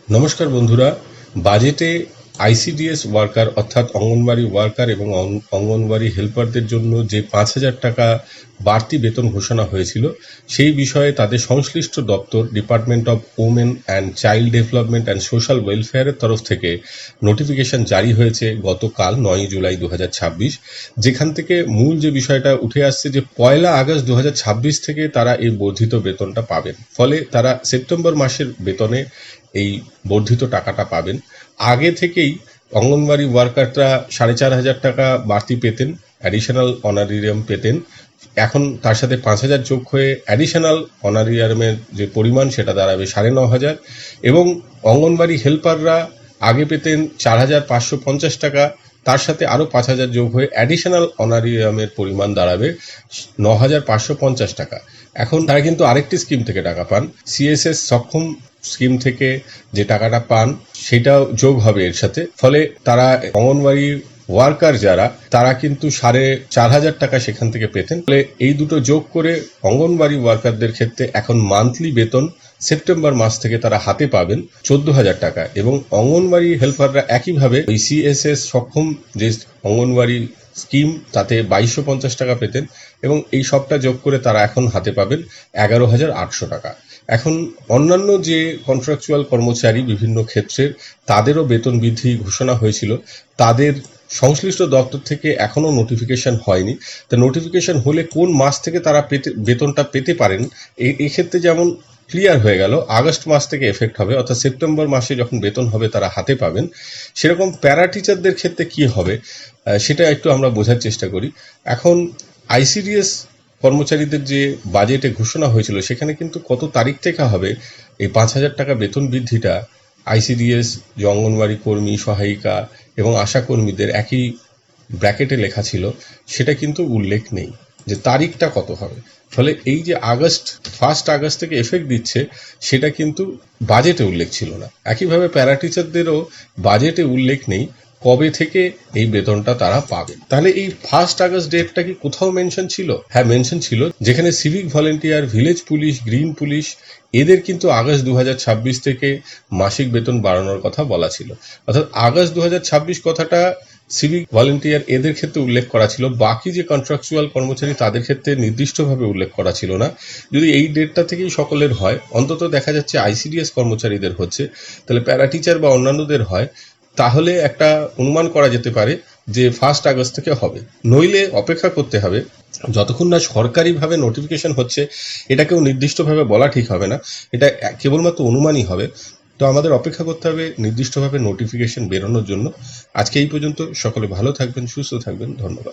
নমস্কার বন্ধুরা। বাজেটে আইসিডিএস ওয়ার্কার অর্থাৎ অঙ্গনওয়াড়ি ওয়ার্কার এবং অঙ্গনওয়াড়ি হেল্পারদের জন্য যে ৫,০০০ টাকা বাড়তি বেতন ঘোষণা হয়েছিল, সেই বিষয়ে তাদের সংশ্লিষ্ট দপ্তর department of women and child development and social ওয়েলফেয়ারের তরফ থেকে নোটিফিকেশন জারি হয়েছে গতকাল ৯ জুলাই ২০২৬। যেখান থেকে মূল যে বিষয়টা উঠে আসছে যে ১ আগস্ট ২০২৬ থেকে তারা এই বর্ধিত বেতনটা পাবেন। ফলে তারা সেপ্টেম্বর মাসের বেতনে এই বর্ধিত টাকাটা পাবেন। আগে থেকেই অঙ্গনওয়াড়ি ওয়ার্কাররা ৪,৫০০ টাকা বাড়তি পেতেন, অ্যাডিশনাল অনারিয়াম পেতেন। এখন তার সাথে ৫,০০০ যোগ হয়ে অ্যাডিশনাল অনারিয়ামের যে পরিমাণ সেটা দাঁড়াবে ৯,৫০০। এবং অঙ্গনওয়াড়ি হেল্পাররা আগে পেতেন ৪,৫৫০ টাকা, তার সাথে আরও ৫,০০০ যোগ হয়ে অ্যাডিশনাল অনারিয়ামের পরিমাণ দাঁড়াবে ৯,৫৫০ টাকা। এখন তারা কিন্তু আরেকটি স্কিম থেকে টাকা পান, সিএসএস সক্ষম স্কিম থেকে যে টাকাটা পান সেটাও যোগ হবে এর সাথে। ফলে তারা অঙ্গনওয়াড়ি ওয়ার্কার যারা, তারা কিন্তু ৪,৫০০ টাকা সেখান থেকে পেতেন। ফলে এই দুটো যোগ করে অঙ্গনওয়াড়ি ওয়ার্কারদের ক্ষেত্রে এখন মান্থলি বেতন সেপ্টেম্বর মাস থেকে তারা হাতে পাবেন ১৪,০০০ টাকা। এবং অঙ্গনওয়াড়ি হেল্পাররা একইভাবে ওই সিএসএস সক্ষম যে অঙ্গনওয়াড়ি স্কিম তাতে ২২৫০ টাকা পেতেন, এবং এই সবটা যোগ করে তারা এখন হাতে পাবেন ১১,৮০০ টাকা। এখন অন্যান্য যে কন্ট্রাকচুয়াল কর্মচারী বিভিন্ন ক্ষেত্রের, তাদেরও বেতন বৃদ্ধি ঘোষণা হয়েছিল, তাদের সংশ্লিষ্ট দপ্তর থেকে এখনো নোটিফিকেশন হয়নি। তা নোটিফিকেশন হলে কোন মাস থেকে তারা বেতনটা পেতে পারেন, এক্ষেত্রে যেমন ক্লিয়ার হয়ে গেল আগস্ট মাস থেকে এফেক্ট হবে, অর্থাৎ সেপ্টেম্বর মাসে যখন বেতন হবে তারা হাতে পাবেন। সেরকম প্যারা টিচারদের ক্ষেত্রে কি হবে সেটা একটু আমরা বোঝার চেষ্টা করি। এখন আইসিডিএস কর্মচারীদের যে বাজেটে ঘোষণা হয়েছিল, সেখানে কিন্তু কত তারিখ থেকে হবে এই ৫,০০০ টাকা বেতন বৃদ্ধিটা, আইসিডিএস যে অঙ্গনওয়াড়ি কর্মী, সহায়িকা এবং আশা কর্মীদের একই ব্র্যাকেটে লেখা ছিল, সেটা কিন্তু উল্লেখ নেই যে তারিখটা কত হবে। ফলে এই যে 1 আগস্ট থেকে এফেক্ট দিচ্ছে, সেটা কিন্তু বাজেটে উল্লেখ ছিল না। একইভাবে প্যারা টিচারদেরও বাজেটে উল্লেখ নেই কবে থেকে এই বেতনটা তারা পাবে। তাহলে এই 1 আগস্ট ডেটটা কি কোথাও মেনশন ছিল? হ্যাঁ, মেনশন ছিল। যেখানে civic volunteer, village police, green police, এদের কিন্তু আগস্ট ২০২৬ থেকে মাসিক বেতন বাড়ানোর কথা বলা ছিল। অর্থাৎ আগস্ট ২০২৬ কথাটা সিভিক ভলেন্টিয়ার এদের ক্ষেত্রে উল্লেখ করা ছিল, বাকি যে কন্ট্রাকচুয়াল কর্মচারী তাদের ক্ষেত্রে নির্দিষ্টভাবে উল্লেখ করা ছিল না। যদি এই ডেটটা থেকেই সকলের হয়, অন্তত দেখা যাচ্ছে আইসিডিএস কর্মচারীদের হচ্ছে, তাহলে প্যারা টিচার বা অন্যান্যদের হয়, তাহলে একটা অনুমান করা যেতে পারে যে 1 আগস্ট থেকে হবে। নইলে অপেক্ষা করতে হবে যতক্ষণ না সরকারিভাবে নোটিফিকেশন হচ্ছে। এটাকেও নির্দিষ্টভাবে বলা ঠিক হবে না, এটা কেবলমাত্র অনুমানই হবে। তো আমাদের অপেক্ষা করতে হবে নির্দিষ্টভাবে নোটিফিকেশন বেরোনোর জন্য। আজকে এই পর্যন্ত। সকলে ভালো থাকবেন, সুস্থ থাকবেন। ধন্যবাদ।